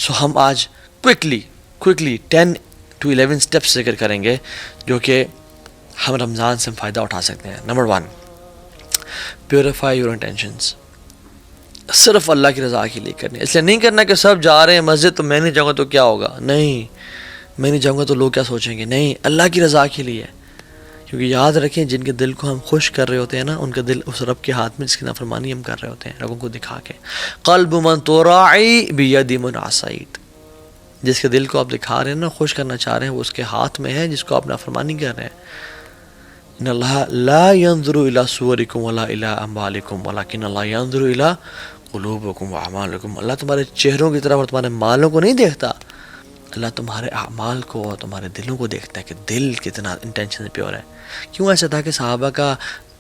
سو ہم آج quickly 10 to 11 steps ذکر کریں گے جو کہ ہم رمضان سے فائدہ اٹھا سکتے ہیں. Number 1، purify your intentions. صرف اللہ کی رضا کے لیے کرنی ہے. اس لیے نہیں کرنا کہ سب جا رہے ہیں مسجد تو میں نہیں جاؤں گا تو کیا ہوگا. نہیں، میں نہیں جاؤں گا تو لوگ کیا سوچیں گے. نہیں، اللہ کی رضا کے لیے. کیونکہ یاد رکھیں جن کے دل کو ہم خوش کر رہے ہوتے ہیں نا، ان کا دل اس رب کے ہاتھ میں جس کی نافرمانی ہم کر رہے ہوتے ہیں لوگوں کو دکھا کے. قلب من تراعی بید من عصیت. جس کے دل کو آپ دکھا رہے ہیں نا، خوش کرنا چاہ رہے ہیں، وہ اس کے ہاتھ میں ہے جس کو آپ نافرمانی کر رہے ہیں. ان اللہ لا ينظر الى صورکم ولا الى اموالکم ولکن اللہ ينظر الى قلوبکم واعمالکم. اللہ تمہارے چہروں کی طرف اور تمہارے مالوں کو نہیں دیکھتا، اللہ تمہارے اعمال کو اور تمہارے دلوں کو دیکھتا ہے کہ دل کتنا انٹینشن سے پیور ہے. کیوں ایسا تھا کہ صحابہ کا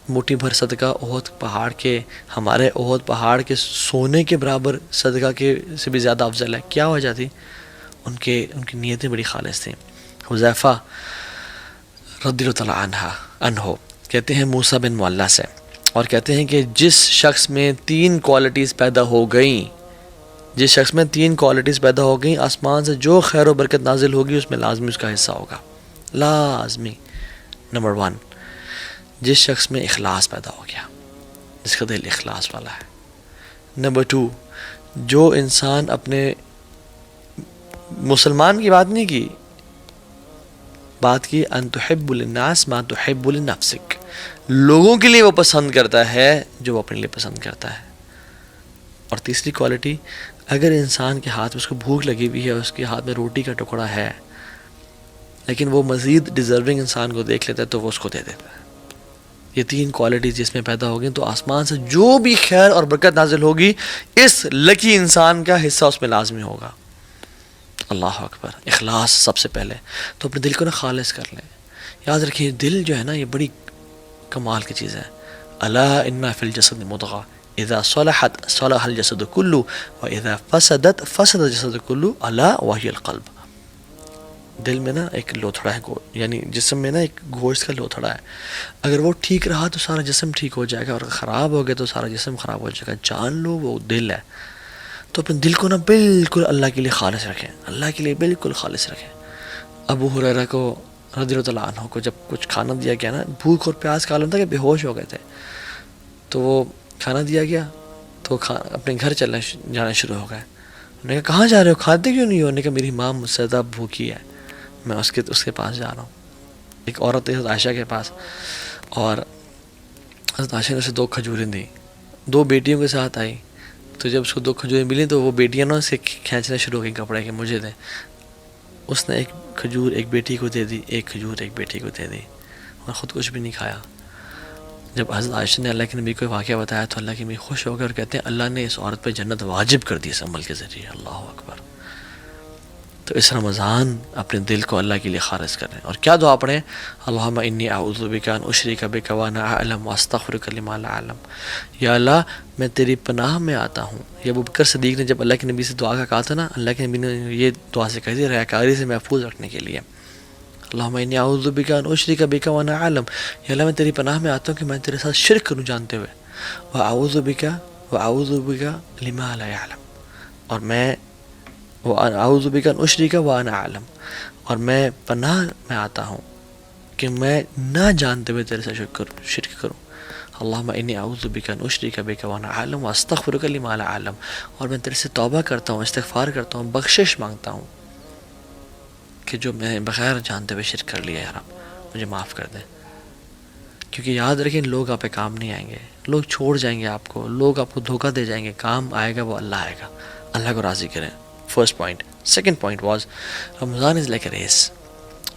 مٹھی بھر صدقہ احد پہاڑ کے، ہمارے احد پہاڑ کے سونے کے برابر صدقہ کے سے بھی زیادہ افضل ہے؟ کیا وجہ تھی؟ ان کی نیتیں بڑی خالص تھیں. حذیفہ رضی اللہ تعالیٰ عنہ کہتے ہیں موسیٰ بن معلہ سے، اور کہتے ہیں کہ جس شخص میں 3 کوالٹیز پیدا ہو گئیں، جس شخص میں 3 کوالٹیز پیدا ہو گئیں، آسمان سے جو خیر و برکت نازل ہوگی اس میں لازمی اس کا حصہ ہوگا، لازمی. نمبر 1، جس شخص میں اخلاص پیدا ہو گیا، جس کا دل اخلاص والا ہے. نمبر 2، جو انسان اپنے مسلمان کی بات نہیں کی، بات کی ان تحب للناس ما تحب لنفسک. لوگوں کے لیے وہ پسند کرتا ہے جو وہ اپنے لیے پسند کرتا ہے. اور تیسری کوالٹی، اگر انسان کے ہاتھ میں اس کو بھوک لگی ہوئی ہے، اس کے ہاتھ میں روٹی کا ٹکڑا ہے، لیکن وہ مزید ڈیزرونگ انسان کو دیکھ لیتا ہے تو وہ اس کو دے دیتا ہے. یہ 3 کوالٹیز جس میں پیدا ہوگی تو آسمان سے جو بھی خیر اور برکت نازل ہوگی اس لکی انسان کا حصہ اس میں لازمی ہوگا. اللہ اکبر. اخلاص سب سے پہلے تو اپنے دل کو نا خالص کر لیں. یاد رکھیں دل جو ہے نا یہ بڑی کمال کی چیز ہے. الا ان فی الجسد مضغہ اذا صلحت صلح الجسد کلہ واذا فسدت فسد الجسد کلہ الا وہی القلب. دل میں نا ایک لوتھڑا ہے، یعنی جسم میں نا ایک گوشت کا لوتھڑا ہے. اگر وہ ٹھیک رہا تو سارا جسم ٹھیک ہو جائے گا، اور خراب ہو گیا تو سارا جسم خراب ہو جائے گا. جان لو وہ دل ہے. تو اپنے دل کو نا بالکل اللہ کے لیے خالص رکھیں، اللہ کے لیے بالکل خالص رکھیں. ابو ہریرہ کو رضی اللہ عنہ کو جب کچھ کھانا دیا گیا نا، بھوک اور پیاس کا عالم تھا کہ بے ہوش ہو گئے تھے، تو وہ کھانا دیا گیا تو اپنے گھر جانا شروع ہو گئے. انہوں نے کہا کہاں جا رہے ہو، کھاتے کیوں نہیں ہو؟ انہوں نے کہا میری ماں مجھ سے زیادہ بھوکی ہے، میں اس کے پاس جا رہا ہوں. ایک عورت حضرت عائشہ کے پاس، اور حضرت عائشہ نے اسے 2 کھجوریں دیں. 2 بیٹیوں کے ساتھ آئی، تو جب اس کو 2 کھجوریں ملی تو وہ بیٹیاں نا اسے کھینچنا شروع ہو گئی کپڑے کے، مجھے دیں. اس نے 1 کھجور ایک بیٹی کو دے دی، 1 کھجور ایک بیٹی کو دے دی، اور خود کچھ بھی نہیں کھایا. جب حضرت عائشہ نے اللہ کے نبی کو واقعہ بتایا تو اللہ کے نبی خوش ہو گئے اور کہتے ہیں اللہ نے اس عورت پہ جنت واجب کر دی اس عمل کے ذریعے. اللہ اکبر. تو اس رمضان اپنے دل کو اللہ کے لیے خالص کریں. اور کیا دعا پڑھیں؟ اللہم انی اعوذ بک ان اشرک بک وانا اعلم واستغفرک لما لا اعلم. یا اللہ میں تیری پناہ میں آتا ہوں. یہ ابو بکر صدیق نے جب اللہ کے نبی سے دعا کا کہا تھا نا، اللہ کے نبی نے یہ دعا سے کہی تھی ریاکاری سے محفوظ رکھنے کے لیے. اللہم انی اعوذ بک ان اشرک بک وانا اعلم. یا اللہ میں تیری پناہ میں آتا ہوں کہ میں تیرے ساتھ شرک کروں جانتے ہوئے. واعوذ بک لما لا اعلم. اور میں اعوذ بک ان اشرک وانا اعلم، اور میں پناہ میں آتا ہوں کہ میں نہ جانتے ہوئے تیرے سے شرک کروں. اللہم انی اعوذ بک ان اشرک بک وانا اعلم واستغفرک لما لا اعلم. اور میں تیرے سے توبہ کرتا ہوں، استغفار کرتا ہوں، بخشش مانگتا ہوں کہ جو میں بغیر جانتے ہوئے شرک کر لیا، یا رب مجھے معاف کر دیں. کیونکہ یاد رکھیں لوگ آپ پہ کام نہیں آئیں گے، لوگ چھوڑ جائیں گے آپ کو، لوگ آپ کو دھوکہ دے جائیں گے. کام آئے گا وہ اللہ آئے گا. اللہ کو راضی کریں. First point. Second point was Ramzan is like a race.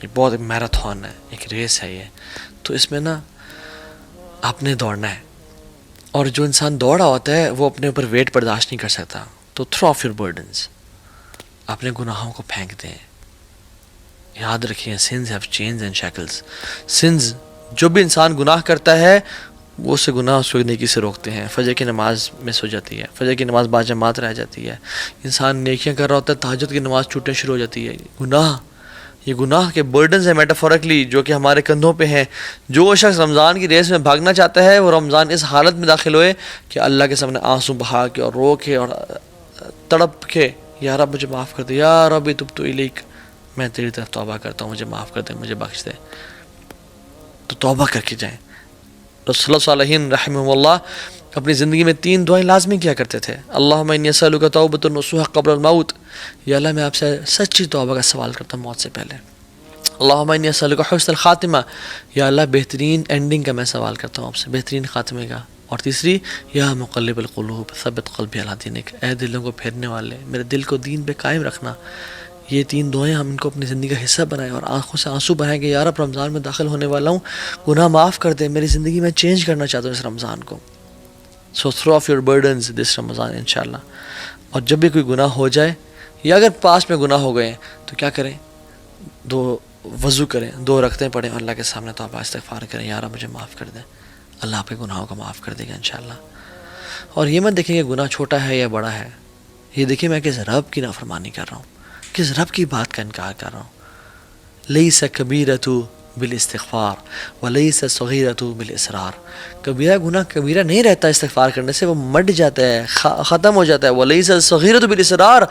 یہ بہت ایک میراتھن ہے، ایک ریس ہے یہ. تو اس میں نا آپ نے دوڑنا ہے، اور جو انسان دوڑا ہوتا ہے وہ اپنے اوپر ویٹ برداشت نہیں کر سکتا. تو تھرو آف یور برڈنس، اپنے گناہوں کو پھینک دیں. یاد رکھیں sins have chains and shackles. Sins, جو بھی انسان گناہ کرتا ہے وہ سے گناہ اس کو نیکی سے روکتے ہیں. فجر کی نماز مس ہو جاتی ہے، فجر کی نماز باجماعت رہ جاتی ہے. انسان نیکیاں کر رہا ہوتا ہے، تہجد کی نماز چھوٹنے شروع ہو جاتی ہے. یہ گناہ کے برڈنز ہیں میٹافورکلی جو کہ ہمارے کندھوں پہ ہیں. جو شخص رمضان کی ریس میں بھاگنا چاہتا ہے وہ رمضان اس حالت میں داخل ہوئے کہ اللہ کے سامنے آنسو بہا کے اور رو کے اور تڑپ کے یا رب مجھے معاف کر دے، یا رب تبت الیک، میں تیری طرف توبہ کرتا ہوں، مجھے معاف کر دے، مجھے بخش دے. تو توبہ کر کے جائیں. رسول اللہ صالحین رحمہ اللہ اپنی زندگی میں 3 دعائیں لازمی کیا کرتے تھے. اللہم انی اسألک توبۃ نصوح قبل الموت، یا اللہ میں آپ سے سچی توبہ کا سوال کرتا ہوں موت سے پہلے. اللہم انی اسألک حسن الخاتمہ، یا اللہ بہترین اینڈنگ کا میں سوال کرتا ہوں آپ سے، بہترین خاتمے کا. اور تیسری، یا مقلب القلوب ثبت قلبی علی دینک، اے دلوں کو پھیرنے والے میرے دل کو دین پہ قائم رکھنا. یہ 3 دعائیں ہم ان کو اپنی زندگی کا حصہ بنائیں اور آنکھوں سے آنسو بہائیں کہ یا رب رمضان میں داخل ہونے والا ہوں، گناہ معاف کر دے، میری زندگی میں چینج کرنا چاہتا ہوں اس رمضان کو. سو تھرو آف یور برڈنز دس رمضان انشاءاللہ. اور جب بھی کوئی گناہ ہو جائے یا اگر پاس میں گناہ ہو گئے ہیں تو کیا کریں؟ 2 وضو کریں، 2 رکعتیں پڑھیں، اللہ کے سامنے توبہ استغفار کریں، یا رب مجھے معاف کر دیں. اللہ آپ کے گناہوں کو معاف کر دے گا انشاءاللہ. اور یہ مت دیکھیں کہ گناہ چھوٹا ہے یا بڑا ہے، یہ دیکھیں میں کس رب کی نافرمانی کر رہا ہوں، کس رب کی بات کا انکار کر رہا ہوں. لیس کبیرۃ بالاستغفار ولیس صغیرۃ بالاصرار، کبیرہ گناہ کبیرہ نہیں رہتا استغفار کرنے سے، وہ مٹ جاتا ہے، ختم ہو جاتا ہے. ولیس صغیرۃ بالاصرار،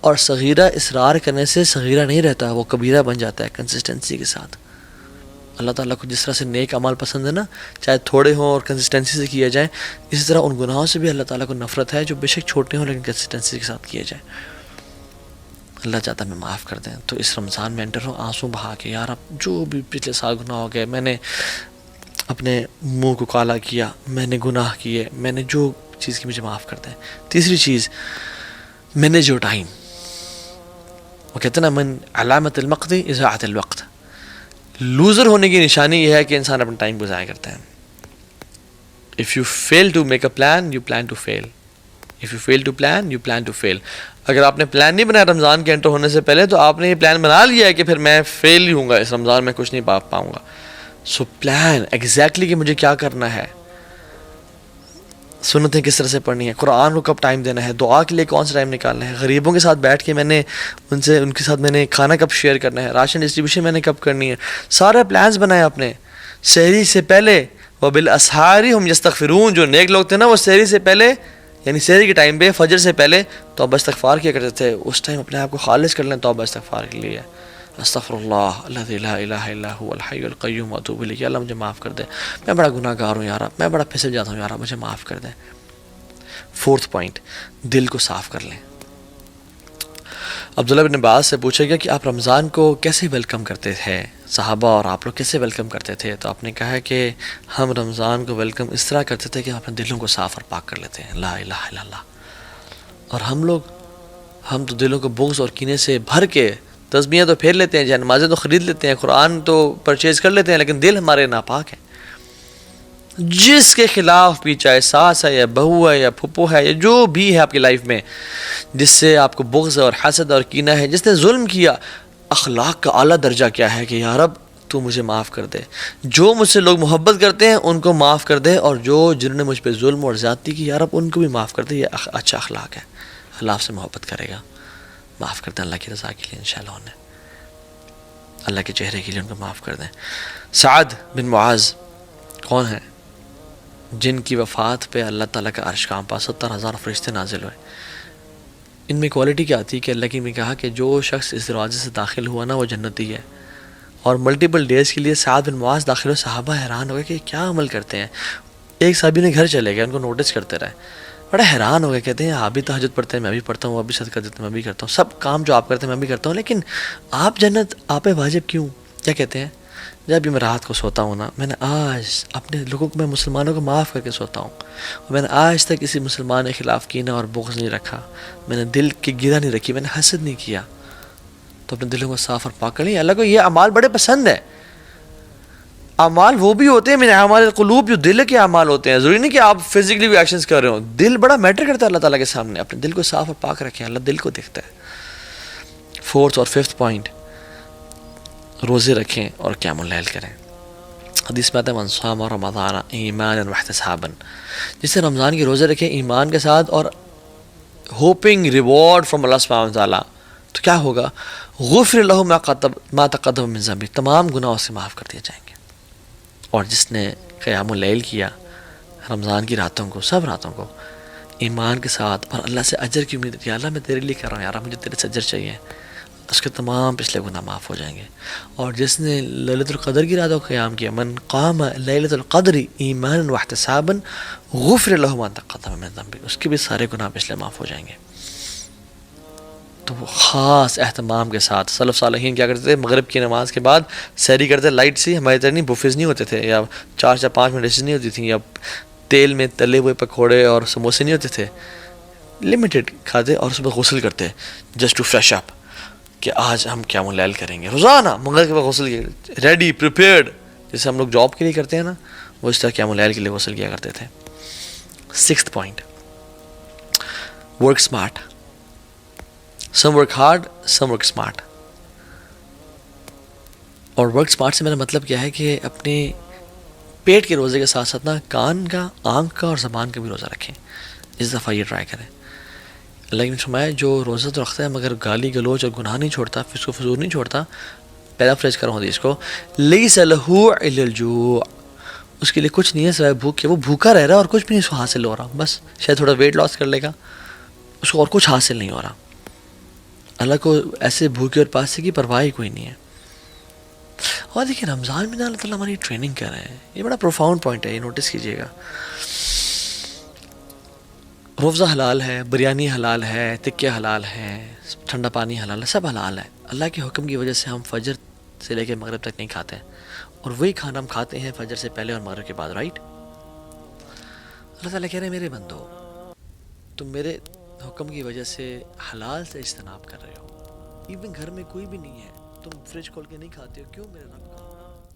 اور صغیرہ اصرار کرنے سے صغیرہ نہیں رہتا، وہ کبیرہ بن جاتا ہے کنسسٹنسی کے ساتھ. اللہ تعالیٰ کو جس طرح سے نیک اعمال پسند ہے نا، چاہے تھوڑے ہوں اور کنسسٹنسی سے کیا جائیں، اسی طرح ان گناہوں سے بھی اللہ تعالیٰ کو نفرت ہے جو بے شک چھوٹے ہوں لیکن کنسسٹنسی کے ساتھ کیے جائیں. اللہ چاہتا ہے میں معاف کر دیں. تو اس رمضان میں انٹر ہوں آنسو بہا کے، یار اب جو بھی پچھلے سال گناہ ہو گئے، میں نے اپنے منہ کو کالا کیا، میں نے گناہ کیے، میں نے جو چیز کی، مجھے معاف کر دیں. تیسری چیز، مینیج یور ٹائم. وہ کہتے ہیں نا من علامت المقت اضاعت الوقت، لوزر ہونے کی نشانی یہ ہے کہ انسان اپنا ٹائم کو ضائع کرتا ہے. If you fail to make a plan, you plan to fail. If you fail to plan, you plan to fail. اگر آپ نے پلان نہیں بنایا رمضان کے انٹر ہونے سے پہلے، تو آپ نے یہ پلان بنا لیا ہے کہ پھر میں فیل ہی ہوں گا اس رمضان میں، کچھ نہیں پاؤں گا. سو پلان ایگزیکٹلی کہ مجھے کیا کرنا ہے، سنتیں کس طرح سے پڑھنی ہے، قرآن کو کب ٹائم دینا ہے، دعا کے لیے کون سا ٹائم نکالنا ہے، غریبوں کے ساتھ بیٹھ کے میں نے ان کے ساتھ میں نے کھانا کب شیئر کرنا ہے، راشن ڈسٹریبیوشن میں نے کب کرنی ہے، سارے پلانز بنائے اپنے. سحری سے پہلے وبالاسحار هم یستغفرون، جو نیک لوگ تھے نا وہ سحری سے پہلے، یعنی سحری کے ٹائم پہ فجر سے پہلے توبہ استغفار کیا کرتے تھے. اس ٹائم اپنے آپ کو خالص کر لیں توبہ استغفار کے لیے. استغفر اللہ الذی لا الہ الا هو الحی القیوم واتوب الیہ، اللہ مجھے معاف کر دے، میں بڑا گناہ گار ہوں یار، میں بڑا پھسل جاتا ہوں یار، مجھے معاف کر دے. 4th پوائنٹ، دل کو صاف کر لیں. عبداللہ بن عباس سے پوچھا گیا کہ آپ رمضان کو کیسے ویلکم کرتے تھے، صحابہ اور آپ لوگ کیسے ویلکم کرتے تھے؟ تو آپ نے کہا کہ ہم رمضان کو ویلکم اس طرح کرتے تھے کہ ہم اپنے دلوں کو صاف اور پاک کر لیتے ہیں، لا الہ الا اللہ. اور ہم تو دلوں کو بغض اور کینے سے بھر کے تسبیحیں تو پھیر لیتے ہیں، جہاں نمازیں تو خرید لیتے ہیں، قرآن تو پرچیز کر لیتے ہیں، لیکن دل ہمارے ناپاک ہیں. جس کے خلاف بھی، چاہے ساس ہے یا بہو ہے یا پھپھو ہے یا جو بھی ہے آپ کی لائف میں، جس سے آپ کو بغض اور حسد اور کینہ ہے، جس نے ظلم کیا، اخلاق کا اعلیٰ درجہ کیا ہے کہ یا رب تو مجھے معاف کر دے. جو مجھ سے لوگ محبت کرتے ہیں ان کو معاف کر دے، اور جنہوں نے مجھ پہ ظلم اور زیادتی کی، یا رب ان کو بھی معاف کر دے. یہ اچھا اخلاق ہے، اللہ آپ سے محبت کرے گا. معاف کر دیں اللہ کی رضا کے لیے انشاءاللہ، انہیں اللہ کے چہرے کے لیے ان کو معاف کر دیں. سعد بن معاذ کون ہیں؟ جن کی وفات پہ اللہ تعالیٰ کا عرش کانپا، 70,000 فرشتے نازل ہوئے. ان میں کوالٹی کیا تھی کہ اللہ کی نے کہا کہ جو شخص اس دروازے سے داخل ہوا نا وہ جنتی ہے. اور ملٹیپل ڈیز کے لیے سعد بن معاذ داخل ہوئے. صحابہ حیران ہو گئے کہ کیا عمل کرتے ہیں. ایک صحابی نے گھر چلے گئے، ان کو نوٹس کرتے رہے، بڑا حیران ہو گئے. کہتے ہیں آپ بھی تہجد پڑھتے ہیں، میں بھی پڑھتا ہوں، وہ بھی صدقہ دیتے ہیں، میں بھی کرتا ہوں، سب کام جو آپ کرتے ہیں میں بھی کرتا ہوں، لیکن آپ جنت آپ پہ واجب کیوں؟ کیا کہتے ہیں؟ جب بھی میں رات کو سوتا ہوں نا، میں نے آج اپنے لوگوں کو، میں مسلمانوں کو معاف کر کے سوتا ہوں، اور میں نے آج تک کسی مسلمان کے خلاف کینہ اور بغض نہیں رکھا، میں نے دل کی گرہ نہیں رکھی، میں نے حسد نہیں کیا. تو اپنے دلوں کو صاف اور پاک کر لیں. اللہ کو یہ اعمال بڑے پسند ہیں. اعمال وہ بھی ہوتے ہیں، میں نے اعمال القلوب، جو دل کے اعمال ہوتے ہیں. ضروری نہیں کہ آپ فزیکلی بھی ایکشنز کر رہے ہوں، دل بڑا میٹر کرتا ہے اللہ تعالیٰ کے سامنے. اپنے دل کو صاف اور پاک رکھیں، اللہ دل کو دیکھتا ہے. 4th اور 5th پوائنٹ، روزے رکھیں اور قیام اللیل کریں. حدیث میں آتا ہے من صام رمضان ایمانا واحتسابا، جس سے رمضان کے روزے رکھیں ایمان کے ساتھ اور ہوپنگ ریوارڈ فرام اللہ سبحانہ وتعالیٰ، تو کیا ہوگا؟ غفر لہ ما تقدم من ذنبہ، تمام گناہوں سے معاف کر دیے جائیں گے. اور جس نے قیام اللیل کیا رمضان کی راتوں کو، سب راتوں کو، ایمان کے ساتھ، اور اللہ سے اجر کی امید، یا اللہ میں تیرے لیے کر رہا ہوں یار، مجھے تیرے سے اجر چاہیے، اس کے تمام پچھلے گناہ معاف ہو جائیں گے۔ اور جس نے لیلۃ القدر کی رات کو قیام کیا، من قام لیلۃ القدر ایمانا واحتسابا غفر له ما تقدم من ذنبه، اس کے بھی سارے گناہ پچھلے معاف ہو جائیں گے۔ تو وہ خاص اہتمام کے ساتھ سلف صالحین کیا کرتے تھے، مغرب کی نماز کے بعد سحری کرتے، لائٹ سی، ہمارے طرح نہیں بفیز نہیں ہوتے تھے، یا 4 5 ڈشز نہیں ہوتی تھیں، یا تیل میں تلے ہوئے پکوڑے اور سموسے نہیں ہوتے تھے، لمیٹڈ کھاتے اور صبح غسل کرتے جسٹ ٹو فریش اپ، کہ آج ہم قیام اللیل کریں گے، روزانہ مغرب کے بعد غسل کیا، ریڈی پریپیئرڈ، جیسے ہم لوگ جاب کے لیے کرتے ہیں نا، وہ اس طرح قیام اللیل کے لیے غسل کیا کرتے تھے۔ 6th point, work smart, some work hard some work smart. اور ورک اسمارٹ سے میرا مطلب کیا ہے کہ اپنے پیٹ کے روزے کے ساتھ ساتھ نا کان کا، آنکھ کا اور زبان کا بھی روزہ رکھیں، اس دفعہ یہ ٹرائی کریں۔ اللہ نے فرمایا جو روزہ تو رکھتا ہے مگر گالی گلوچ اور گناہ نہیں چھوڑتا، فسق و فجور نہیں چھوڑتا، پیرافریز کروں حدیث کو، لیس لہ الا الجوع، اس کے لیے کچھ نہیں ہے سوائے بھوک کے، وہ بھوکا رہ رہا ہے اور کچھ بھی نہیں اس کو حاصل ہو رہا، بس شاید تھوڑا ویٹ لاس کر لے گا، اس کو اور کچھ حاصل نہیں ہو رہا۔ اللہ کو ایسے بھوکے اور پاسے کی پرواہ ہی کوئی نہیں ہے۔ اور دیکھیں رمضان میں اللہ تعالیٰ ہماری ٹریننگ کر رہے ہیں، یہ بڑا پروفاؤنڈ پوائنٹ ہے، یہ نوٹس کیجئے گا۔ روزہ حلال ہے، بریانی حلال ہے، تکے حلال ہے، ٹھنڈا پانی حلال ہے، سب حلال ہے۔ اللہ کے حکم کی وجہ سے ہم فجر سے لے کے مغرب تک نہیں کھاتے ہیں، اور وہی کھانا ہم کھاتے ہیں فجر سے پہلے اور مغرب کے بعد، رائٹ؟ اللہ تعالیٰ کہہ رہے ہیں میرے بندو، تم میرے حکم کی وجہ سے حلال سے اجتناب کر رہے ہو، ایون گھر میں کوئی بھی نہیں ہے، تم فریج کھول کے نہیں کھاتے ہو، کیوں میرے رب کا